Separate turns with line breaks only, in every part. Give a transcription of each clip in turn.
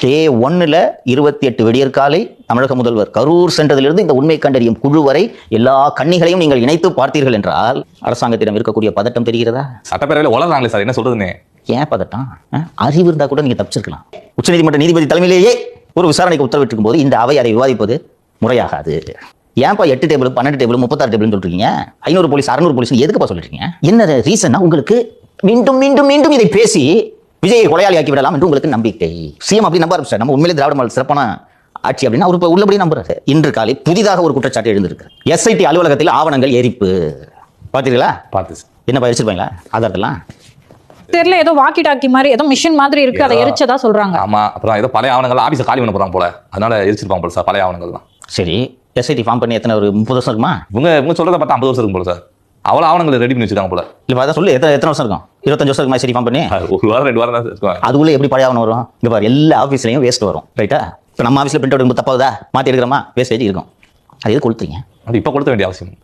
டே 1ல் 28 விடியற்காலை தமிழக முதல்வர் கரூர் சென்றதிலிருந்து இந்த உண்மை கண்டறியும் குழு வரை எல்லா கண்ணிகளையும் நீங்கள் இணைத்து பார்த்தீர்கள் என்றால் அரசாங்கத்திடம் இருக்கக்கூடிய பதட்டம் தெரிகிறதா?
சட்டப்பேரவையில் உளறாங்களே சார், என்ன சொல்றதுன்னு.
ஏன் பதட்டம்? அறிவு இருந்தா கூட நீங்க தப்பிச்சிருக்கலாம். உச்சநீதிமன்ற நீதிபதி தலைமையிலேயே ஒரு விசாரணைக்கு உத்தரவிட்டிருக்கும் போது இந்த அவை அதை விவாதிப்பது முறையாகாது. ஏன்ப்பா 8 டேபிள் 12 டேபிள் 36 டேபிள் சொல்றீங்க? 500 போலீஸ் 600 போலீஸ் எதுக்குப்பா சொல்றீங்க? என்ன ரீசன்னா உங்களுக்கு மீண்டும் மீண்டும் மீண்டும் இதை பேசி விஜயை கொலையாளி ஆக்கி விடலாம் என்று உங்களுக்கு நம்பிக்கை. சிஎம் அப்படி நம்ப ஆரம்பிச்சார். நம்ம உண்மையிலே திராவிட மாடல் சிறப்பான ஆட்சி அப்படின்னா அவர் இப்போ உள்ளபடி நம்புறாரு. இன்று காலை புதிதாக ஒரு குற்றச்சாட்டு எழுந்திருக்கு. எஸ்ஐடி அலுவலகத்தில் ஆவணங்கள் எரிப்பு. பார்த்தீங்களா?
பார்த்து
என்ன எரிச்சிருப்பாங்களா ஆதாரத்தெல்லாம்?
தெரியல, ஏதோ வாக்கி டாக்கி மாதிரி ஏதோ மிஷின் மாதிரி இருக்கு, அதை எரிச்சதா சொல்றாங்க.
ஆமா, அப்புறம் ஏதோ பழைய ஆவணங்கள் ஆபீஸை காலி பண்ண போறாங்க போல, அதனால எரிச்சிருப்பாங்க போல சார் பழைய ஆவணங்கள் தான்.
சரி, எஸ்ஐடி ஃபார்ம் பண்ணி எத்தனை ஒரு 30 வருஷம் இருக்குமா?
இவங்க சொல்றதை பார்த்தா 50 வருஷம் இருக்கும் போல சார். அவ்வளோ ஆவணங்களை ரெடி பண்ணி வச்சுருக்காங்க போல.
இல்லை அதான் சொல்லு, எத்தனை வருஷம் இருக்கும்? 25 வருஷம் இருக்குமா எஸ்ஐடி ஃபார்ம் பண்ணி?
ஒரு வாரம் 2 வாரம் தான் இருக்கும்.
அதுக்குள்ள எப்படி பழைய ஆவணம் வரும்? இங்கே பாரு, எல்லா ஆஃபீஸ்லையும் வேஸ்ட் வரும். ரைட்டா? இப்போ நம்ம ஆஃபீஸில் பிரிண்ட் அவுட் தப்பாவதா மாற்றி எடுக்கிறோமா? வேஸ்டேஜ் இருக்கும். அது எது கொடுத்துறீங்க?
அது இப்போ கொடுத்த வேண்டிய அவசியம்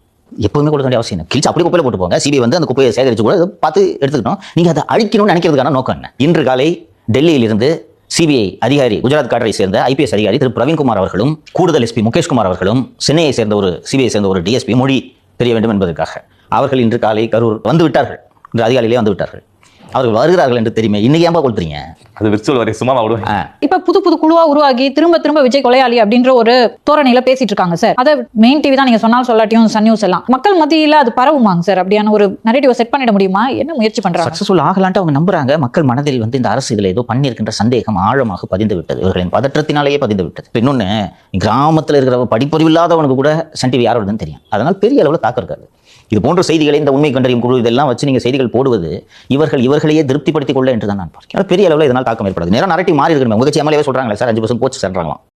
எப்பவுமே கொடுக்க வேண்டிய அவசியம் கிழிச்சு அப்படி குப்பையில் போட்டு போங்க. சிபிஐ வந்து அந்த குப்பையை சேகரிச்சு கூட பார்த்து எடுத்துக்கணும். நீங்கள் அதை அழிக்கணும்னு நினைக்கிறதுக்கான நோக்கம் என்ன? இன்று காலை டெல்லியிலிருந்து சிபிஐ அதிகாரி, குஜராத் காடரை சேர்ந்த ஐபிஎஸ் அதிகாரி திரு பிரவீன்குமார் அவர்களும், கூடுதல் எஸ்பி முகேஷ்குமார் அவர்களும், சென்னையை சேர்ந்த ஒரு சிபிஐ சேர்ந்த ஒரு டிஎஸ்பி மொழி தெரிய வேண்டும் என்பதற்காக அவர்கள் இன்று காலை கரூர் வந்து விட்டார்கள். இன்று அதிகாலையிலே வந்து விட்டார்கள். அவர்கள் வருகிறார்கள் என்று தெரியுமே. இன்னைக்கு ஏன்பா கொடுத்துறீங்க?
அது விர்ச்சுவல் வரை சும்மா விடுவேன்.
இப்ப புது குழுவா உருவாகி திரும்ப விஜய் கொலையாளி அப்படின்ற ஒரு தோரணையில பேசிட்டு இருக்காங்க சார். அதை மெயின் டிவி தான் நீங்க சொன்னாலும் சொல்லாட்டியும் சன் நியூஸ் எல்லாம் மக்கள் மத்தியில அது பரவுமாங்க சார்? அப்படியான ஒரு நரேட்டிவ் செட் பண்ணிட முடியுமா? என்ன முயற்சி பண்றாங்க?
சக்சஸ்ஃபுல் ஆகலான்ட்டு அவங்க நம்புறாங்க. மக்கள் மனதில் வந்து இந்த அரசு இதில் ஏதோ பண்ணியிருக்கின்ற சந்தேகம் ஆழமாக பதிந்து விட்டது. இவர்களின் பதற்றத்தினாலேயே பதிந்து விட்டது. இன்னொன்னு, கிராமத்தில் இருக்கிற படிப்பறிவு இல்லாதவனுக்கு கூட சன் டிவி யாரோடதுன்னு தெரியும். அதனால் பெரிய அளவில் தாக்கம் இருக்காது. இது போன்ற செய்திகளை, இந்த உண்மை கண்டறியும் குழு இதெல்லாம் வச்சு நீங்க செய்திகள் போடுவது இவர்களையே திருப்திப்படுத்திக் கொள்ள என்று தான் நான் பார்க்கிறேன். பெரிய அளவில் இதனால் தாக்கம் ஏற்படாது. நேரம் நரேட்டிவ் மாறி இருக்கணும். உங்க எம்எல்ஏவே சொல்றாங்களே சார் 5% போச்சு சொல்றாங்களாம்.